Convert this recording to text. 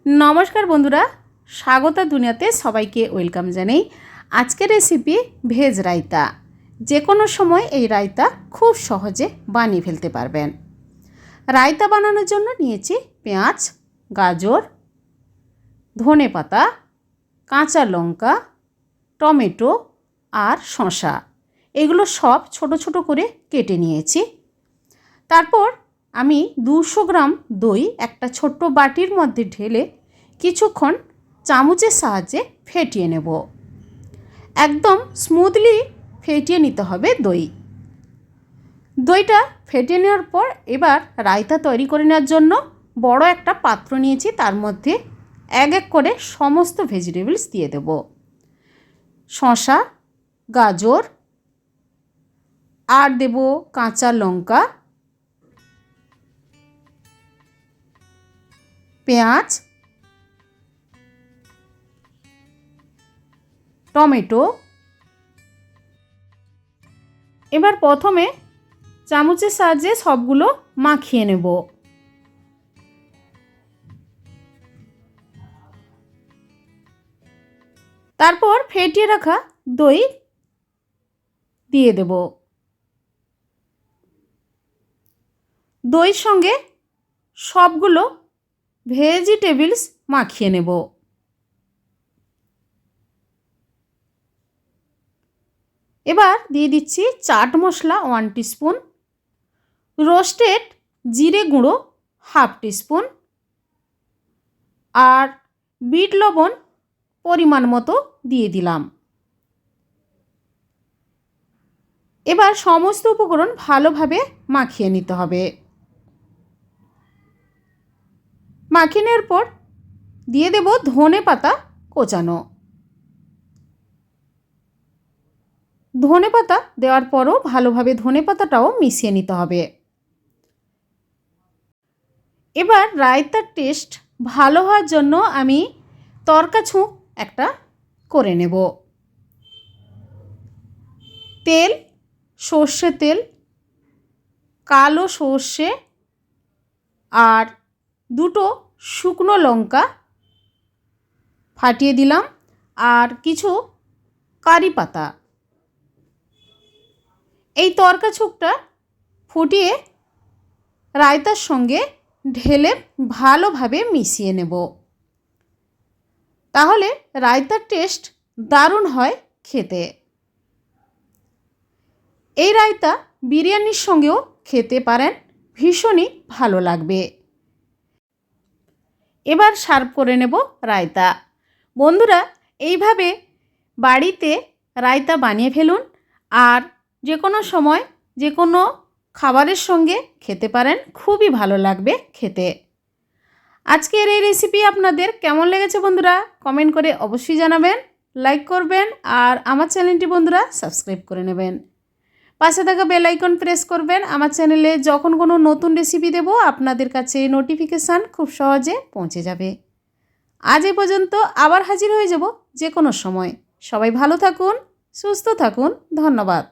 নমস্কার বন্ধুরা, স্বাগত দুনিয়াতে সবাইকে ওয়েলকাম জানাই। আজকের রেসিপি ভেজ রায়তা। যে কোনো সময় এই রায়তা খুব সহজে বানিয়ে ফেলতে পারবেন। রায়তা বানানোর জন্য নিয়েছি পেঁয়াজ, গাজর, ধনেপাতা, কাঁচা লঙ্কা, টমেটো আর শসা। এগুলো সব ছোট ছোট করে কেটে নিয়েছি। তারপর আমি 200 গ্রাম দই একটা ছোট্ট বাটির মধ্যে ঢেলে কিছুক্ষণ চামচের সাহায্যে ফেটিয়ে নেব। একদম স্মুথলি ফেটিয়ে নিতে হবে দইটা ফেটিয়ে নেওয়ার পর এবার রায়তা তৈরি করে নেওয়ার জন্য বড় একটা পাত্র নিয়েছি। তার মধ্যে এক এক করে সমস্ত ভেজিটেবলস দিয়ে দেব। শসা, গাজর, আর দেব কাঁচা লঙ্কা, পেঁয়াজ, টমেটো। এবার প্রথমে চামচের সাহায্যে সবগুলো মাখিয়ে নেব। তারপর ফেটিয়ে রাখা দই দিয়ে দেব। দইয়ের সঙ্গে সবগুলো ভেজিটেবলস মাখিয়ে নেব। এবার দিয়ে দিচ্ছি চাট মশলা 1 টিস্পুন, রোস্টেড জিরে গুঁড়ো 1/2 টিস্পুন আর বিট লবণ পরিমাণ মতো দিয়ে দিলাম। এবার সমস্ত উপকরণ ভালোভাবে মাখিয়ে নিতে হবে। মাখিয়ে নেওয়ার পর দিয়ে দেব ধনেপাতা কোচানো। ধনেপাতা দেওয়ার পরও ভালোভাবে ধনেপাতাটাও মিশিয়ে নিতে হবে। এবার রায়তার টেস্ট ভালো হওয়ার জন্য আমি তরকা ছুঁক একটা করে নেব। তেল, সর্ষে তেল, কালো সর্ষে আর 2টো শুকনো লঙ্কা ফাটিয়ে দিলাম আর কিছু কারি পাতা। এই তরকা ছুঁকটা ফুটিয়ে রায়তার সঙ্গে ঢেলে ভালোভাবে মিশিয়ে নেব। তাহলে রায়তার টেস্ট দারুণ হয় খেতে। এই রায়তা বিরিয়ানির সঙ্গেও খেতে পারেন, ভীষণই ভালো লাগবে। এবার সার্ভ করে নেব রায়তা। বন্ধুরা, এইভাবে বাড়িতে রায়তা বানিয়ে ফেলুন আর যে কোনো সময় যে কোনো খাবারের সঙ্গে খেতে পারেন, খুবই ভালো লাগবে খেতে। আজকের এই রেসিপি আপনাদের কেমন লেগেছে বন্ধুরা কমেন্ট করে অবশ্যই জানাবেন, লাইক করবেন আর আমার চ্যানেলটি বন্ধুরা সাবস্ক্রাইব করে নেবেন। পাশে থাকা বেল আইকন প্রেস করবেন। আমার চ্যানেলে যখন কোনো নতুন রেসিপি দেব আপনাদের কাছে নোটিফিকেশান খুব সহজে পৌঁছে যাবে। আজ এই পর্যন্ত, আবার হাজির হয়ে যাব যে কোনো সময়। সবাই ভালো থাকুন, সুস্থ থাকুন। ধন্যবাদ।